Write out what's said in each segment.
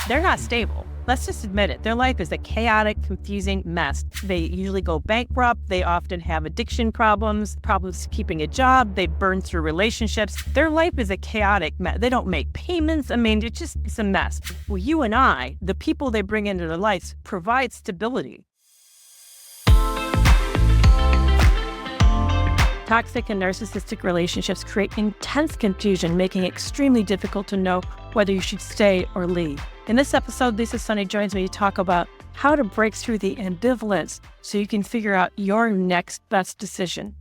they're not stable. Let's just admit it. Their life is a chaotic, confusing mess. They usually go bankrupt. They often have addiction problems keeping a job. They burn through relationships. Their life is a chaotic mess. They don't make payments. I mean, it's a mess. Well, you and I, the people they bring into their lives, provide stability. Toxic and narcissistic relationships create intense confusion, making it extremely difficult to know whether you should stay or leave. In this episode, Sonni joins me to talk about how to break through the ambivalence so you can figure out your next best decision.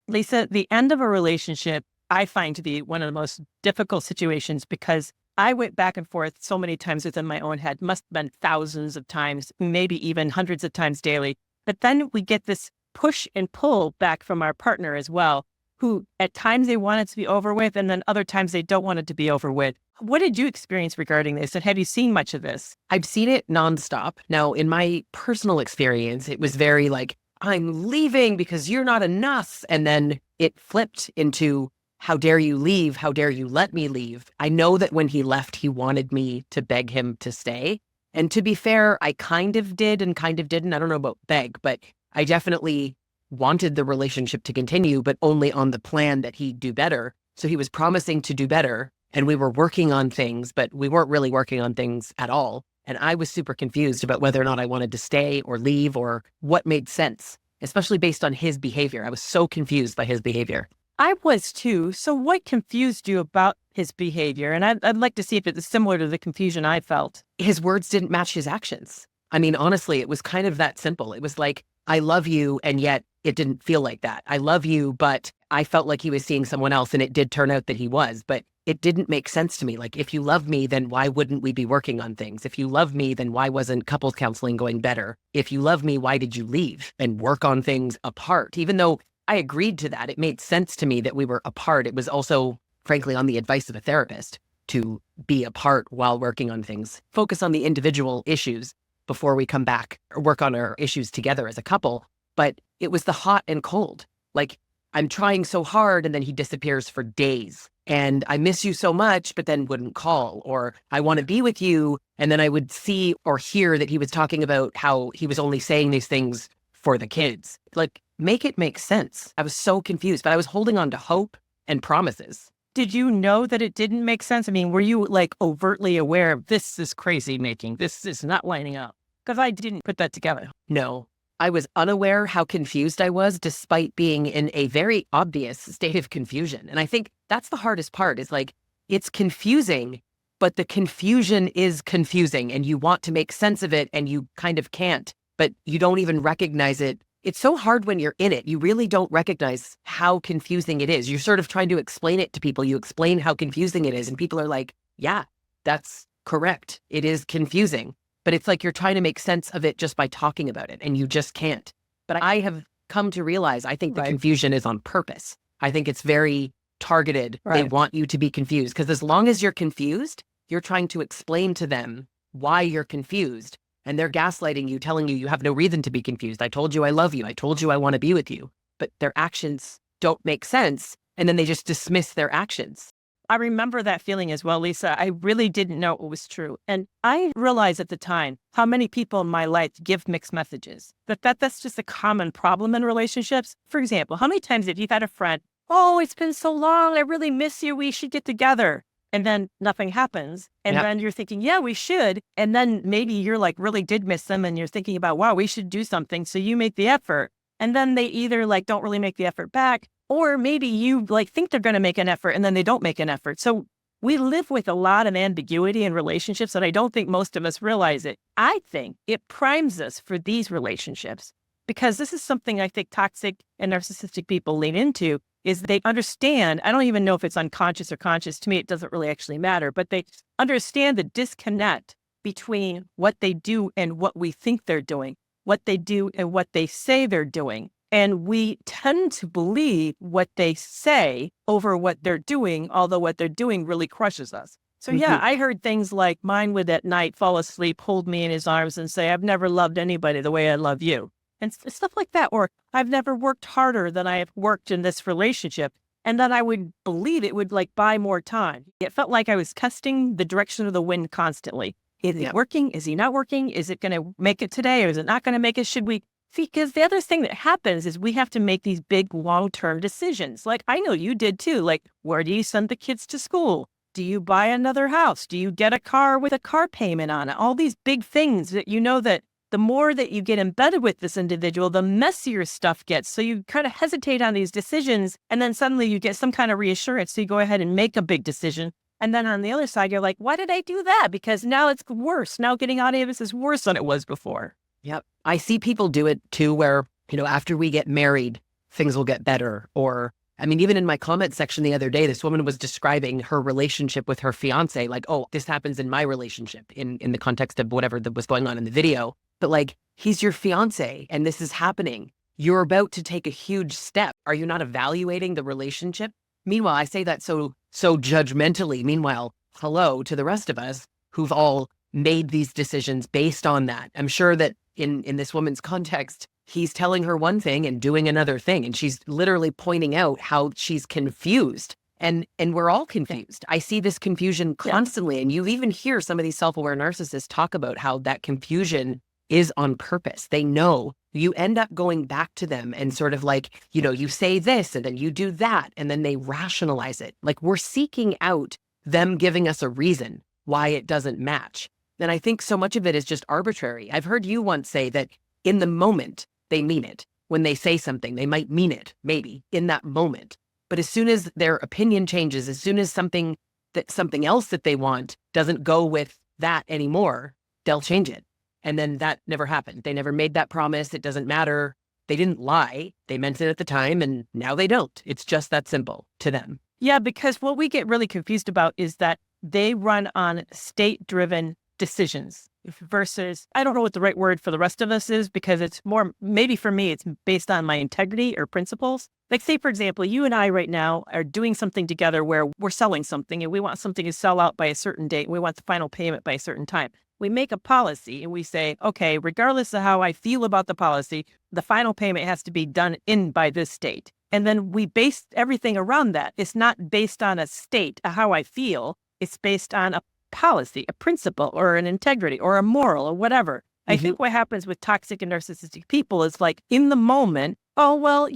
Lisa, the end of a relationship, I find to be one of the most difficult situations because I went back and forth so many times within my own head, must have been thousands of times, maybe even hundreds of times daily. But then we get this push and pull back from our partner as well, who at times they want it to be over with, and then other times they don't want it to be over with. What did you experience regarding this? And have you seen much of this? I've seen it nonstop. Now, in my personal experience, it was very like, I'm leaving because you're not enough. And then it flipped into, how dare you leave? How dare you let me leave? I know that when he left, he wanted me to beg him to stay. And to be fair, I kind of did and kind of didn't. I don't know about beg, but I definitely wanted the relationship to continue, but only on the plan that he'd do better. So he was promising to do better, and we were working on things, but we weren't really working on things at all. And I was super confused about whether or not I wanted to stay or leave or what made sense, especially based on his behavior. I was so confused by his behavior. I was too. So what confused you about his behavior? And I'd like to see if it's similar to the confusion I felt. His words didn't match his actions. I mean, honestly, it was kind of that simple. It was like, I love you, and yet it didn't feel like that. I love you, but I felt like he was seeing someone else, and it did turn out that he was, but it didn't make sense to me. Like, if you love me, then why wouldn't we be working on things? If you love me, then why wasn't couples counseling going better? If you love me, why did you leave and work on things apart? Even though I agreed to that, it made sense to me that we were apart. It was also, frankly, on the advice of a therapist to be apart while working on things, focus on the individual issues before we come back or work on our issues together as a couple. But it was the hot and cold. Like, I'm trying so hard and then he disappears for days. And I miss you so much, but then wouldn't call. Or I want to be with you. And then I would see or hear that he was talking about how he was only saying these things for the kids. Like, make it make sense. I was so confused, but I was holding on to hope and promises. Did you know that it didn't make sense? I mean, were you like overtly aware of this is crazy making, this is not lining up? Because I didn't put that together. No, I was unaware how confused I was despite being in a very obvious state of confusion. And I think that's the hardest part is like, it's confusing, but the confusion is confusing and you want to make sense of it and you kind of can't, but you don't even recognize it. It's so hard when you're in it. You really don't recognize how confusing it is. You're sort of trying to explain it to people. You explain how confusing it is and people are like, yeah, that's correct. It is confusing. But it's like you're trying to make sense of it just by talking about it and you just can't. But I have come to realize I think the confusion is on purpose. I think it's very targeted. Right. They want you to be confused because as long as you're confused, you're trying to explain to them why you're confused. And they're gaslighting you, telling you have no reason to be confused. I told you I love you. I told you I want to be with you. But their actions don't make sense. And then they just dismiss their actions. I remember that feeling as well, Lisa. I really didn't know it was true. And I realized at the time how many people in my life give mixed messages. That's just a common problem in relationships. For example, how many times have you had a friend, oh, it's been so long. I really miss you. We should get together. And then nothing happens. And then you're thinking, yeah, we should. And then maybe you're like really did miss them and you're thinking about, wow, we should do something. So you make the effort. And then they either like don't really make the effort back, or maybe you like think they're going to make an effort and then they don't make an effort. So we live with a lot of ambiguity in relationships and I don't think most of us realize it. I think it primes us for these relationships because this is something I think toxic and narcissistic people lean into. Is they understand, I don't even know if it's unconscious or conscious, to me it doesn't really actually matter, but they understand the disconnect between what they do and what we think they're doing, what they do and what they say they're doing. And we tend to believe what they say over what they're doing, although what they're doing really crushes us. So yeah, I heard things like mine would at night fall asleep, hold me in his arms and say, I've never loved anybody the way I love you. And stuff like that. Or I've never worked harder than I have worked in this relationship. And then I would believe it would like buy more time. It felt like I was testing the direction of the wind constantly. Is it working? Is he not working? Is it going to make it today or is it not going to make it? Should we see? Because the other thing that happens is we have to make these big long-term decisions. Like I know you did too. Like, where do you send the kids to school? Do you buy another house? Do you get a car with a car payment on it? All these big things that you know that the more that you get embedded with this individual, the messier stuff gets. So you kind of hesitate on these decisions and then suddenly you get some kind of reassurance. So you go ahead and make a big decision. And then on the other side, you're like, why did I do that? Because now it's worse. Now getting out of this is worse than it was before. Yep. I see people do it too, where, after we get married, things will get better. Or, I mean, even in my comment section the other day, this woman was describing her relationship with her fiance, like, oh, this happens in my relationship in the context of whatever that was going on in the video. But like, he's your fiance and this is happening. You're about to take a huge step. Are you not evaluating the relationship? Meanwhile, I say that so judgmentally. Meanwhile, hello to the rest of us who've all made these decisions based on that. I'm sure that in this woman's context, he's telling her one thing and doing another thing. And she's literally pointing out how she's confused. And we're all confused. I see this confusion constantly. And you even hear some of these self-aware narcissists talk about how that confusion is on purpose. They know. You end up going back to them and sort of like, you say this and then you do that and then they rationalize it. Like we're seeking out them giving us a reason why it doesn't match. And I think so much of it is just arbitrary. I've heard you once say that in the moment, they mean it. When they say something, they might mean it, maybe, in that moment. But as soon as their opinion changes, as soon as something else that they want doesn't go with that anymore, they'll change it. And then that never happened. They never made that promise. It doesn't matter. They didn't lie. They meant it at the time, and now they don't. It's just that simple to them. Yeah, because what we get really confused about is that they run on state-driven decisions versus, I don't know what the right word for the rest of us is, because it's more, maybe for me, it's based on my integrity or principles. Like say, for example, you and I right now are doing something together where we're selling something and we want something to sell out by a certain date. And we want the final payment by a certain time. We make a policy and we say, okay, regardless of how I feel about the policy, the final payment has to be done in by this date. And then we base everything around that. It's not based on a state, how I feel. It's based on a policy, a principle, or an integrity, or a moral, or whatever. I think what happens with toxic and narcissistic people is like in the moment, oh, well,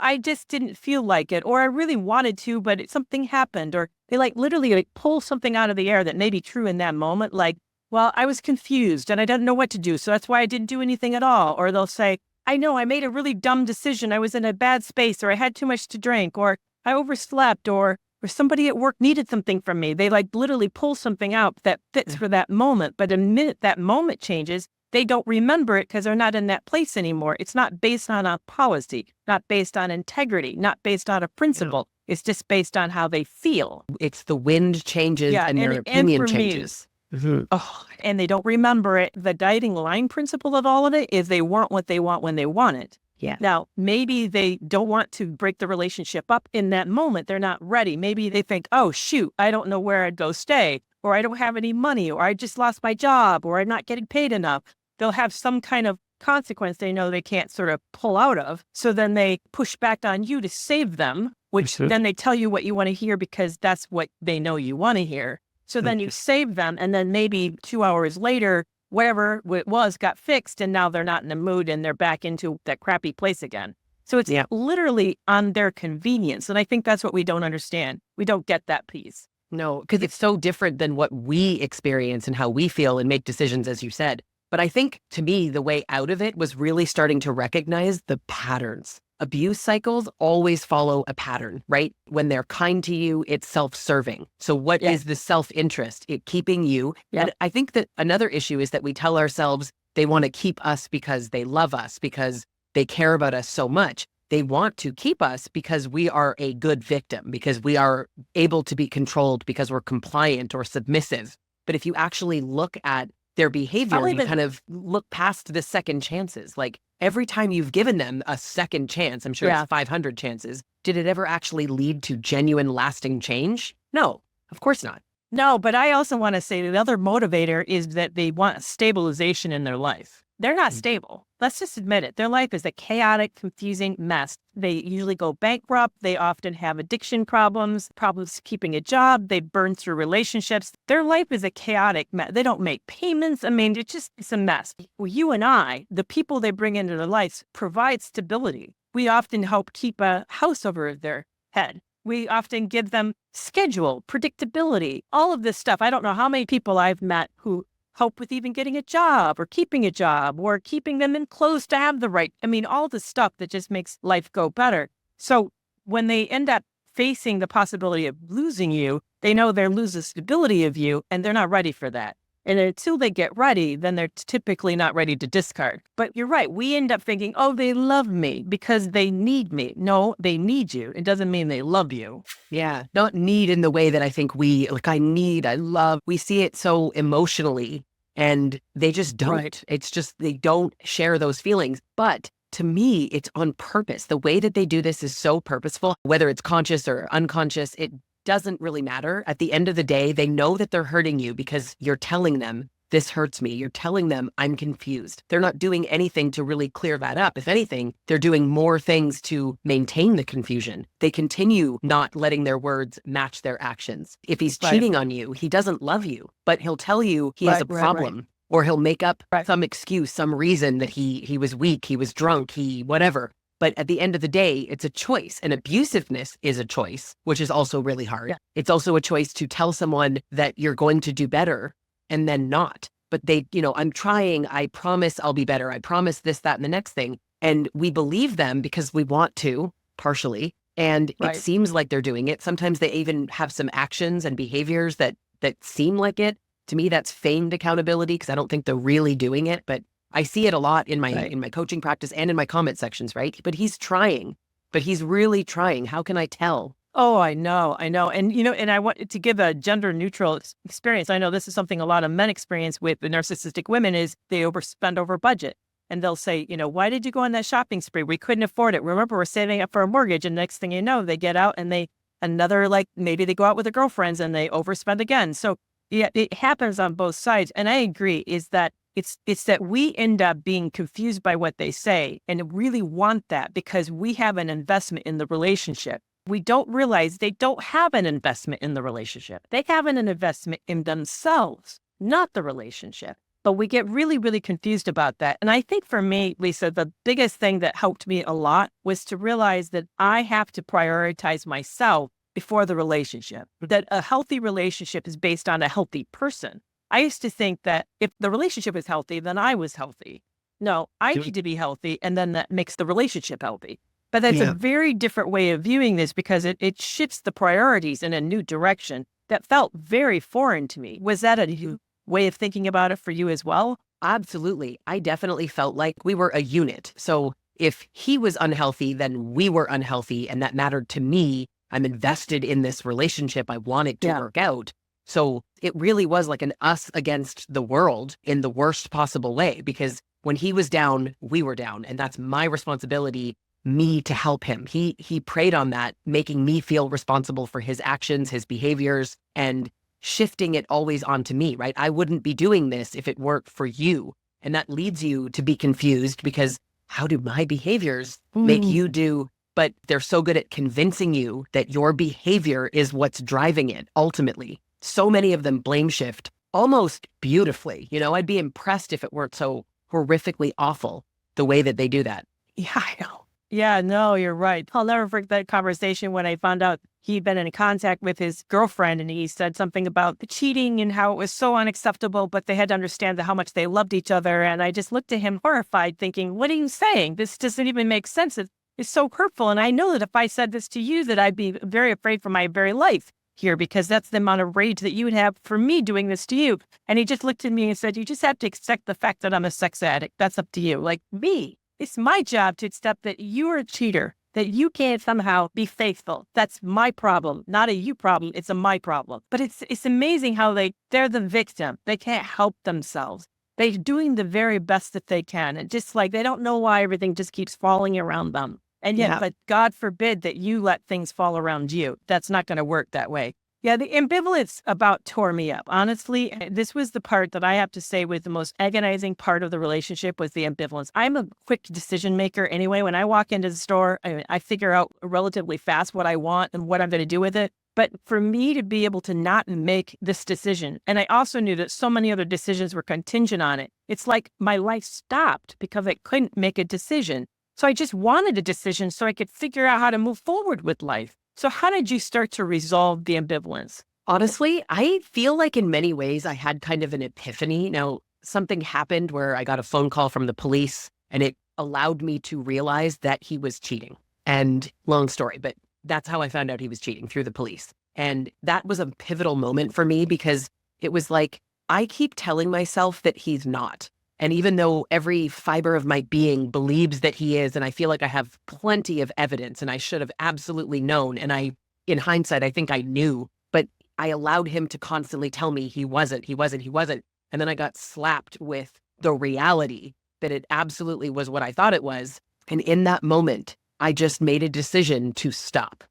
I just didn't feel like it, or I really wanted to, but something happened, or they like literally like pull something out of the air that may be true in that moment. Like, well, I was confused and I didn't know what to do. So that's why I didn't do anything at all. Or they'll say, I know I made a really dumb decision. I was in a bad space, or I had too much to drink, or I overslept, or somebody at work needed something from me. They like literally pull something out that fits for that moment. But the minute that moment changes, they don't remember it because they're not in that place anymore. It's not based on a policy, not based on integrity, not based on a principle. It's just based on how they feel. It's the wind changes and their opinion changes. And they don't remember it. The guiding line principle of all of it is they want what they want when they want it. Yeah. Now, maybe they don't want to break the relationship up in that moment. They're not ready. Maybe they think, oh, shoot, I don't know where I'd go stay, or I don't have any money, or I just lost my job, or I'm not getting paid enough. They'll have some kind of consequence they know they can't sort of pull out of. So then they push back on you to save them, which then they tell you what you want to hear because that's what they know you want to hear. So then you save them, and then maybe 2 hours later, whatever it was got fixed, and now they're not in the mood and they're back into that crappy place again. So it's literally on their convenience. And I think that's what we don't understand. We don't get that piece. No, because it's so different than what we experience and how we feel and make decisions, as you said. But I think, to me, the way out of it was really starting to recognize the patterns. Abuse cycles always follow a pattern, right? When they're kind to you, it's self-serving. So what is the self-interest? It keeping you. And I think that another issue is that we tell ourselves they want to keep us because they love us, because they care about us so much. They want to keep us because we are a good victim, because we are able to be controlled, because we're compliant or submissive. But if you actually look at their behavior, you kind of look past the second chances. Like every time you've given them a second chance, I'm sure it's 500 chances, did it ever actually lead to genuine lasting change? No, of course not. No, but I also want to say the other motivator is that they want stabilization in their life. they're not stable. Let's just admit it. Their life is a chaotic, confusing mess. They usually go bankrupt. They often have addiction problems, problems keeping a job. They burn through relationships. Their life is a chaotic mess. They don't make payments. I mean, it's a mess. Well, you and I, the people they bring into their lives, provide stability. We often help keep a house over their head. We often give them schedule, predictability, all of this stuff. I don't know how many people I've met who help with even getting a job or keeping them in clothes to have the right. I mean, all the stuff that just makes life go better. So when they end up facing the possibility of losing you, they know they're losing stability of you, and they're not ready for that. And until they get ready, then they're typically not ready to discard. But you're right. We end up thinking, oh, they love me because they need me. No, they need you. It doesn't mean they love you. Yeah. Not need in the way that I think I love. We see it so emotionally, and they just don't. Right. It's just, they don't share those feelings. But to me, it's on purpose. The way that they do this is so purposeful, whether it's conscious or unconscious. It doesn't really matter. At the end of the day, they know that they're hurting you because you're telling them, this hurts me. You're telling them, I'm confused. They're not doing anything to really clear that up. If anything, they're doing more things to maintain the confusion. They continue not letting their words match their actions. If he's cheating on you, he doesn't love you, but he'll tell you he has a problem, or he'll make up some excuse, some reason that he was weak, he was drunk, he whatever. But at the end of the day, it's a choice, and abusiveness is a choice, which is also really hard. Yeah. It's also a choice to tell someone that you're going to do better and then not. But they, I'm trying, I promise I'll be better. I promise this, that, and the next thing. And we believe them because we want to, partially. And it seems like they're doing it. Sometimes they even have some actions and behaviors that seem like it. To me, that's feigned accountability because I don't think they're really doing it. But I see it a lot in my coaching practice and in my comment sections, right? But he's trying, but he's really trying. How can I tell? Oh, I know. And, and I want to give a gender neutral experience. I know this is something a lot of men experience with the narcissistic women is they overspend over budget. And they'll say, why did you go on that shopping spree? We couldn't afford it. Remember, we're saving up for a mortgage. And next thing you know, they get out and maybe they go out with their girlfriends and they overspend again. So yeah, it happens on both sides. And I agree is that it's that we end up being confused by what they say and really want that because we have an investment in the relationship. We don't realize they don't have an investment in the relationship. They have an investment in themselves, not the relationship. But we get really, really confused about that. And I think for me, Lisa, the biggest thing that helped me a lot was to realize that I have to prioritize myself before the relationship, that a healthy relationship is based on a healthy person. I used to think that if the relationship is healthy, then I was healthy. No, I need to be healthy, and then that makes the relationship healthy. But that's a very different way of viewing this because it shifts the priorities in a new direction that felt very foreign to me. Was that a new way of thinking about it for you as well? Absolutely. I definitely felt like we were a unit. So if he was unhealthy, then we were unhealthy, and that mattered to me. I'm invested in this relationship. I want it to work out. So it really was like an us against the world in the worst possible way, because when he was down, we were down. And that's my responsibility, me to help him. He preyed on that, making me feel responsible for his actions, his behaviors, and shifting it always onto me, right? I wouldn't be doing this if it weren't for you. And that leads you to be confused because how do my behaviors make you do? But they're so good at convincing you that your behavior is what's driving it ultimately. So many of them blame shift almost beautifully. I'd be impressed if it weren't so horrifically awful the way that they do that. Yeah, I know. Yeah, no, you're right. I'll never forget that conversation when I found out he'd been in contact with his girlfriend and he said something about the cheating and how it was so unacceptable, but they had to understand how much they loved each other. And I just looked at him horrified thinking, what are you saying? This doesn't even make sense. It's so hurtful. And I know that if I said this to you, that I'd be very afraid for my very life here because that's the amount of rage that you would have for me doing this to you. And he just looked at me and said, you just have to accept the fact that I'm a sex addict. That's up to you. Like me, it's my job to accept that you're a cheater, that you can't somehow be faithful. That's my problem, not a you problem. It's a my problem. But it's amazing how they're the victim. They can't help themselves. They're doing the very best that they can. And just like they don't know why everything just keeps falling around them. And yet, but God forbid that you let things fall around you. That's not going to work that way. Yeah, the ambivalence about tore me up. Honestly, this was the part that I have to say was the most agonizing part of the relationship was the ambivalence. I'm a quick decision maker anyway. When I walk into the store, I figure out relatively fast what I want and what I'm going to do with it. But for me to be able to not make this decision, and I also knew that so many other decisions were contingent on it, it's like my life stopped because I couldn't make a decision. So I just wanted a decision so I could figure out how to move forward with life. So how did you start to resolve the ambivalence? Honestly, I feel like in many ways I had kind of an epiphany. Now, something happened where I got a phone call from the police and it allowed me to realize that he was cheating. And long story, but that's how I found out he was cheating, through the police. And that was a pivotal moment for me because it was like, I keep telling myself that he's not. And even though every fiber of my being believes that he is, and I feel like I have plenty of evidence and I should have absolutely known. And in hindsight, I think I knew, but I allowed him to constantly tell me he wasn't. And then I got slapped with the reality that it absolutely was what I thought it was. And in that moment, I just made a decision to stop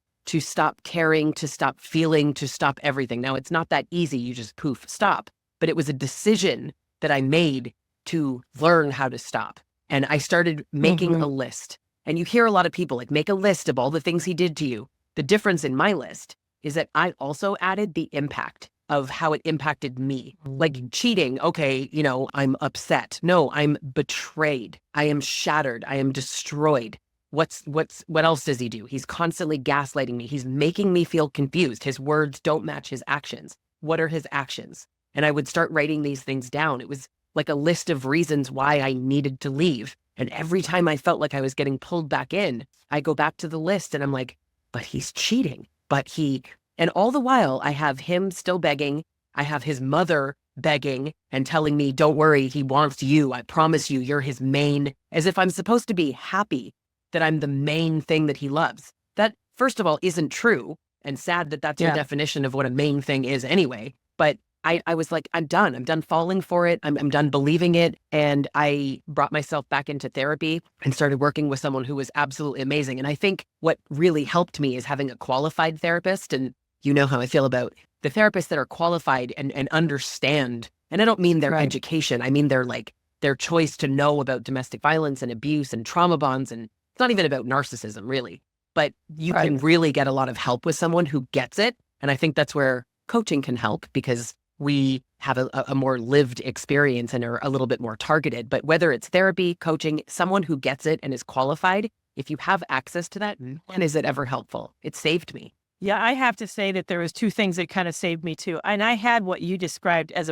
caring, to stop feeling, to stop everything. Now, it's not that easy. You just poof, stop. But it was a decision that I made to learn how to stop. And I started making a list. And you hear a lot of people like, make a list of all the things he did to you. The difference in my list is that I also added the impact of how it impacted me. Like cheating, okay, I'm upset. No, I'm betrayed. I am shattered. I am destroyed. What else does he do? He's constantly gaslighting me. He's making me feel confused. His words don't match his actions. What are his actions? And I would start writing these things down. It was like a list of reasons why I needed to leave. And every time I felt like I was getting pulled back in, I go back to the list and I'm like, but he's cheating. And all the while I have him still begging. I have his mother begging and telling me, don't worry, he wants you. I promise you, you're his main, as if I'm supposed to be happy that I'm the main thing that he loves. That, first of all, isn't true, and sad that that's your definition of what a main thing is anyway. But I was like, I'm done. I'm done falling for it. I'm done believing it. And I brought myself back into therapy and started working with someone who was absolutely amazing. And I think what really helped me is having a qualified therapist. And you know how I feel about the therapists that are qualified and understand. And I don't mean their education. I mean their choice to know about domestic violence and abuse and trauma bonds. And it's not even about narcissism, really. But you can really get a lot of help with someone who gets it. And I think that's where coaching can help, because we have a more lived experience and are a little bit more targeted. But whether it's therapy, coaching, someone who gets it and is qualified, if you have access to that, man, is it ever helpful? It saved me. Yeah, I have to say that there was two things that kind of saved me too. And I had what you described as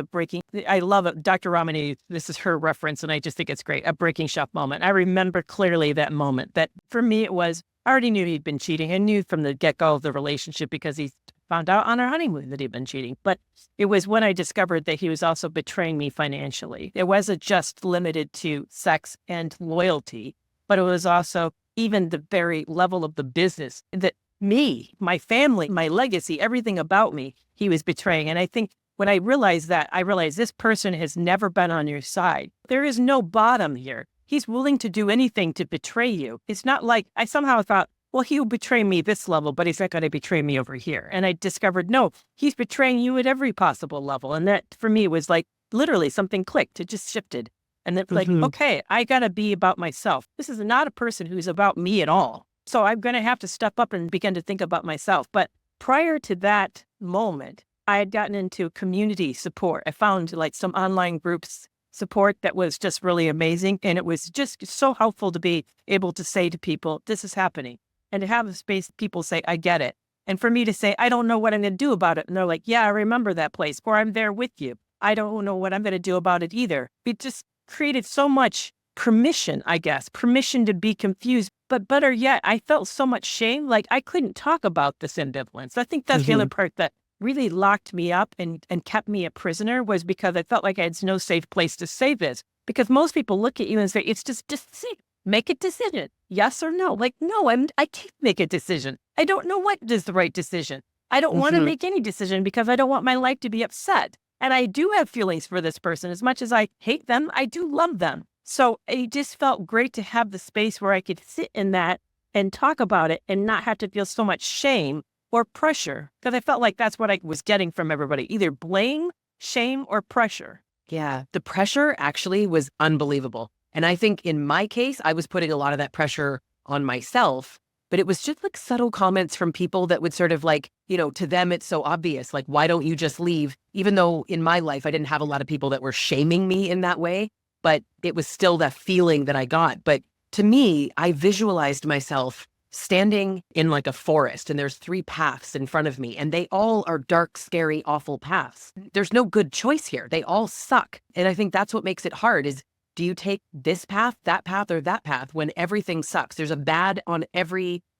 I love it. Dr. Ramani, this is her reference, and I just think it's great, a breaking shelf moment. I remember clearly that moment that for me, it was, I already knew he'd been cheating. I knew from the get-go of the relationship because he found out on our honeymoon that he'd been cheating. But it was when I discovered that he was also betraying me financially. It wasn't just limited to sex and loyalty, but it was also even the very level of the business that me, my family, my legacy, everything about me, he was betraying. And I think when I realized that, I realized this person has never been on your side. There is no bottom here. He's willing to do anything to betray you. It's not like I somehow thought, well, he'll betray me this level, but he's not going to betray me over here. And I discovered, no, he's betraying you at every possible level. And that for me was like literally something clicked. It just shifted. And then like, okay, I got to be about myself. This is not a person who's about me at all. So I'm going to have to step up and begin to think about myself. But prior to that moment, I had gotten into community support. I found like some online groups support that was just really amazing. And it was just so helpful to be able to say to people, this is happening. And to have a space, people say, I get it. And for me to say, I don't know what I'm going to do about it. And they're like, yeah, I remember that place, or I'm there with you. I don't know what I'm going to do about it either. It just created so much permission, I guess, permission to be confused. But better yet, I felt so much shame, like I couldn't talk about this ambivalence. I think that's the other part that really locked me up and kept me a prisoner, was because I felt like I had no safe place to say this. Because most people look at you and say, it's just say, make a decision, yes or no. Like, no, I can't make a decision. I don't know what is the right decision. I don't want to make any decision because I don't want my life to be upset. And I do have feelings for this person. As much as I hate them, I do love them. So it just felt great to have the space where I could sit in that and talk about it and not have to feel so much shame or pressure, because I felt like that's what I was getting from everybody, either blame, shame, or pressure. Yeah, the pressure actually was unbelievable. And I think in my case, I was putting a lot of that pressure on myself, but it was just like subtle comments from people that would sort of like, to them, it's so obvious. Like, why don't you just leave? Even though in my life, I didn't have a lot of people that were shaming me in that way, but it was still that feeling that I got. But to me, I visualized myself standing in like a forest and there's 3 paths in front of me and they all are dark, scary, awful paths. There's no good choice here. They all suck. And I think that's what makes it hard is, do you take this path, or that path when everything sucks? There's a bad on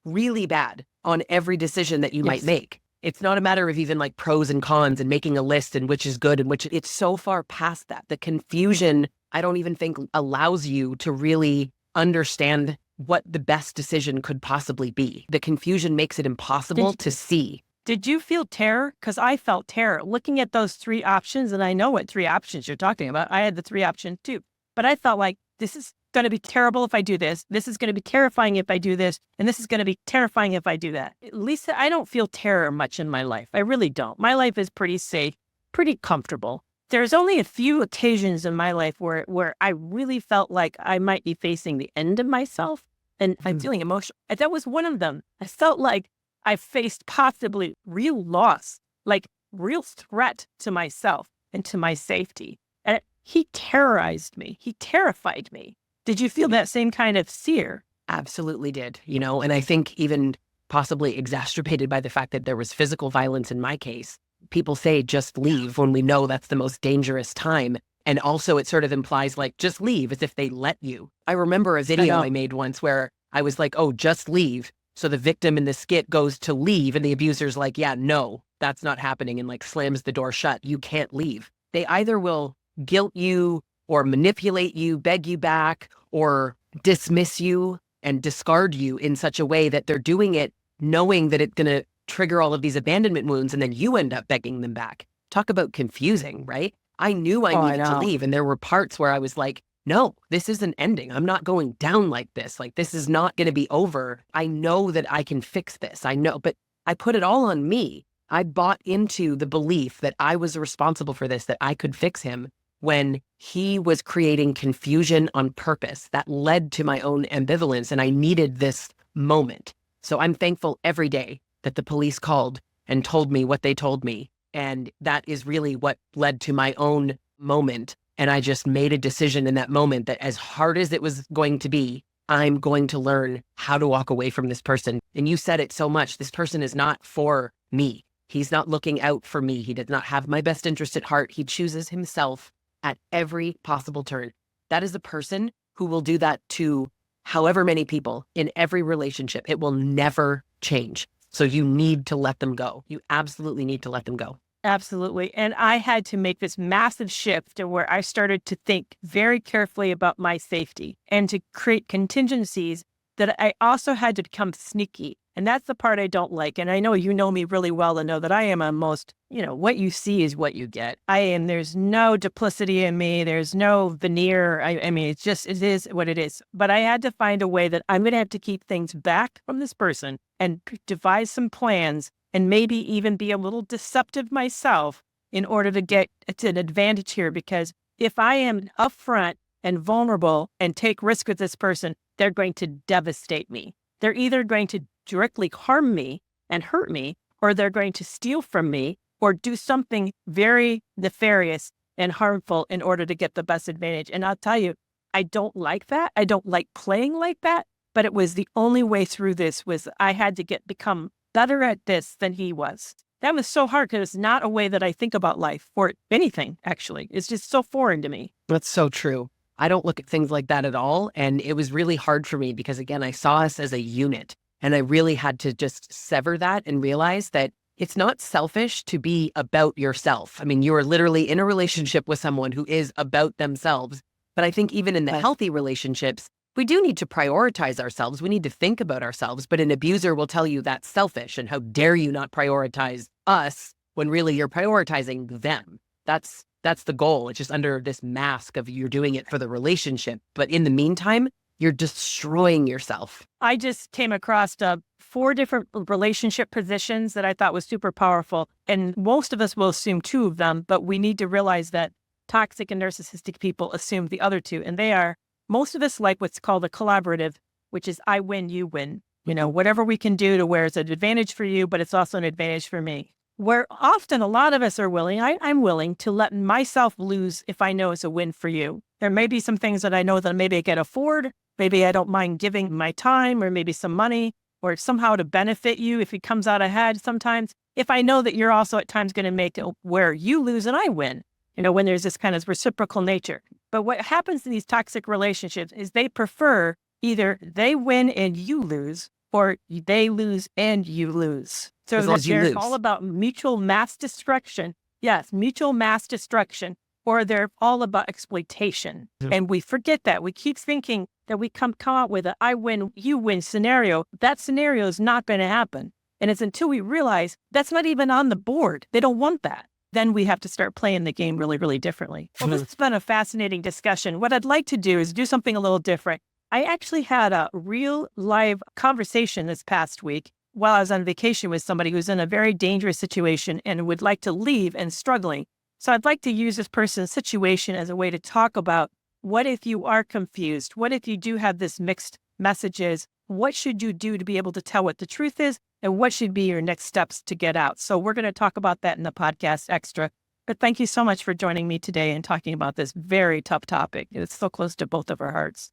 really bad on every decision that you might make. It's not a matter of even like pros and cons and making a list and which is good and which it's so far past that. The confusion, I don't even think allows you to really understand what the best decision could possibly be. The confusion makes it impossible to see. Did you feel terror? Because I felt terror looking at those 3 options, and I know what 3 options you're talking about. I had the 3 options too, but I felt like this is going to be terrible if I do this. This is going to be terrifying if I do this, and this is going to be terrifying if I do that. Lisa, I don't feel terror much in my life. I really don't. My life is pretty safe, pretty comfortable. There's only a few occasions in my life where I really felt like I might be facing the end of myself and I'm feeling emotional. And that was one of them. I felt like I faced possibly real loss, like real threat to myself and to my safety. And he terrorized me. He terrified me. Did you feel that same kind of fear? Absolutely did, and I think even possibly exacerbated by the fact that there was physical violence in my case. People say just leave when we know that's the most dangerous time. And also it sort of implies like, just leave as if they let you. I remember a video I made once where I was like, oh, just leave. So the victim in the skit goes to leave and the abuser's like, yeah, no, that's not happening. And like slams the door shut. You can't leave. They either will guilt you or manipulate you, beg you back, or dismiss you and discard you in such a way that they're doing it knowing that it's going to trigger all of these abandonment wounds, and then you end up begging them back. Talk about confusing, right? I knew I needed to leave, and there were parts where I was like, no, this isn't ending. I'm not going down like this. Like, this is not going to be over. I know that I can fix this. I know, but I put it all on me. I bought into the belief that I was responsible for this, that I could fix him when he was creating confusion on purpose. That led to my own ambivalence, and I needed this moment. So I'm thankful every day that the police called and told me what they told me. And that is really what led to my own moment. And I just made a decision in that moment that as hard as it was going to be, I'm going to learn how to walk away from this person. And you said it so much. This person is not for me. He's not looking out for me. He does not have my best interest at heart. He chooses himself at every possible turn. That is a person who will do that to however many people in every relationship. It will never change. So you need to let them go. You absolutely need to let them go. Absolutely. And I had to make this massive shift to where I started to think very carefully about my safety and to create contingencies that I also had to become sneaky. And that's the part I don't like. And I know you know me really well to know that I am a most, what you see is what you get. There's no duplicity in me. There's no veneer. I mean, it is what it is. But I had to find a way that I'm going to have to keep things back from this person and devise some plans and maybe even be a little deceptive myself in order to get to an advantage here. Because if I am upfront and vulnerable and take risk with this person, they're going to devastate me. They're either going to directly harm me and hurt me, or they're going to steal from me or do something very nefarious and harmful in order to get the best advantage. And I'll tell you, I don't like that. I don't like playing like that, but it was the only way through this. Was I had to become better at this than he was. That was so hard because it's not a way that I think about life or anything, actually. It's just so foreign to me. That's so true. I don't look at things like that at all. And it was really hard for me because, again, I saw us as a unit. And I really had to just sever that and realize that it's not selfish to be about yourself. I mean, you are literally in a relationship with someone who is about themselves. But I think even in the healthy relationships, we do need to prioritize ourselves. We need to think about ourselves. But an abuser will tell you that's selfish. And how dare you not prioritize us when really you're prioritizing them. That's the goal. It's just under this mask of you're doing it for the relationship. But in the meantime, you're destroying yourself. I just came across a 4 different relationship positions that I thought was super powerful. And most of us will assume 2 of them, but we need to realize that toxic and narcissistic people assume the other 2. And they are, most of us like what's called a collaborative, which is I win, you win. Whatever we can do to where it's an advantage for you, but it's also an advantage for me. Where often a lot of us are willing, I'm willing to let myself lose if I know it's a win for you. There may be some things that I know that maybe I can afford. Maybe I don't mind giving my time or maybe some money or somehow to benefit you if it comes out ahead sometimes. If I know that you're also at times going to make it where you lose and I win, when there's this kind of reciprocal nature. But what happens in these toxic relationships is they prefer either they win and you lose or they lose and you lose. So they're all about mutual mass destruction. Yes, mutual mass destruction. Or they're all about exploitation. And we forget that. We keep thinking that we come out with a I win, you win scenario. That scenario is not going to happen. And it's until we realize that's not even on the board. They don't want that. Then we have to start playing the game really, really differently. Well, this has been a fascinating discussion. What I'd like to do is do something a little different. I actually had a real live conversation this past week while I was on vacation with somebody who's in a very dangerous situation and would like to leave and struggling. So I'd like to use this person's situation as a way to talk about what if you are confused? What if you do have this mixed messages? What should you do to be able to tell what the truth is? And what should be your next steps to get out? So we're going to talk about that in the podcast extra. But thank you so much for joining me today and talking about this very tough topic. It's so close to both of our hearts.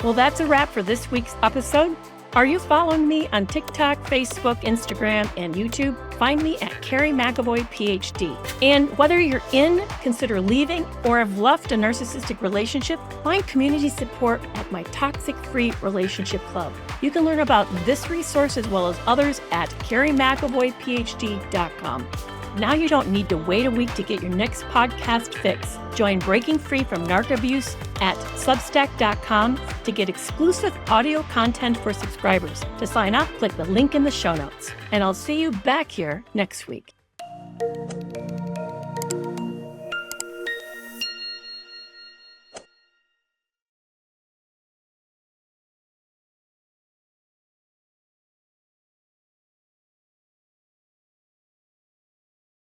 Well, that's a wrap for this week's episode. Are you following me on TikTok, Facebook, Instagram, and YouTube? Find me at Carrie McAvoy, PhD. And whether you're in, consider leaving, or have left a narcissistic relationship, find community support at my Toxic Free Relationship Club. You can learn about this resource as well as others at carriemcavoyphd.com. Now you don't need to wait a week to get your next podcast fix. Join Breaking Free from Narc Abuse at substack.com to get exclusive audio content for subscribers. To sign up, click the link in the show notes. And I'll see you back here next week.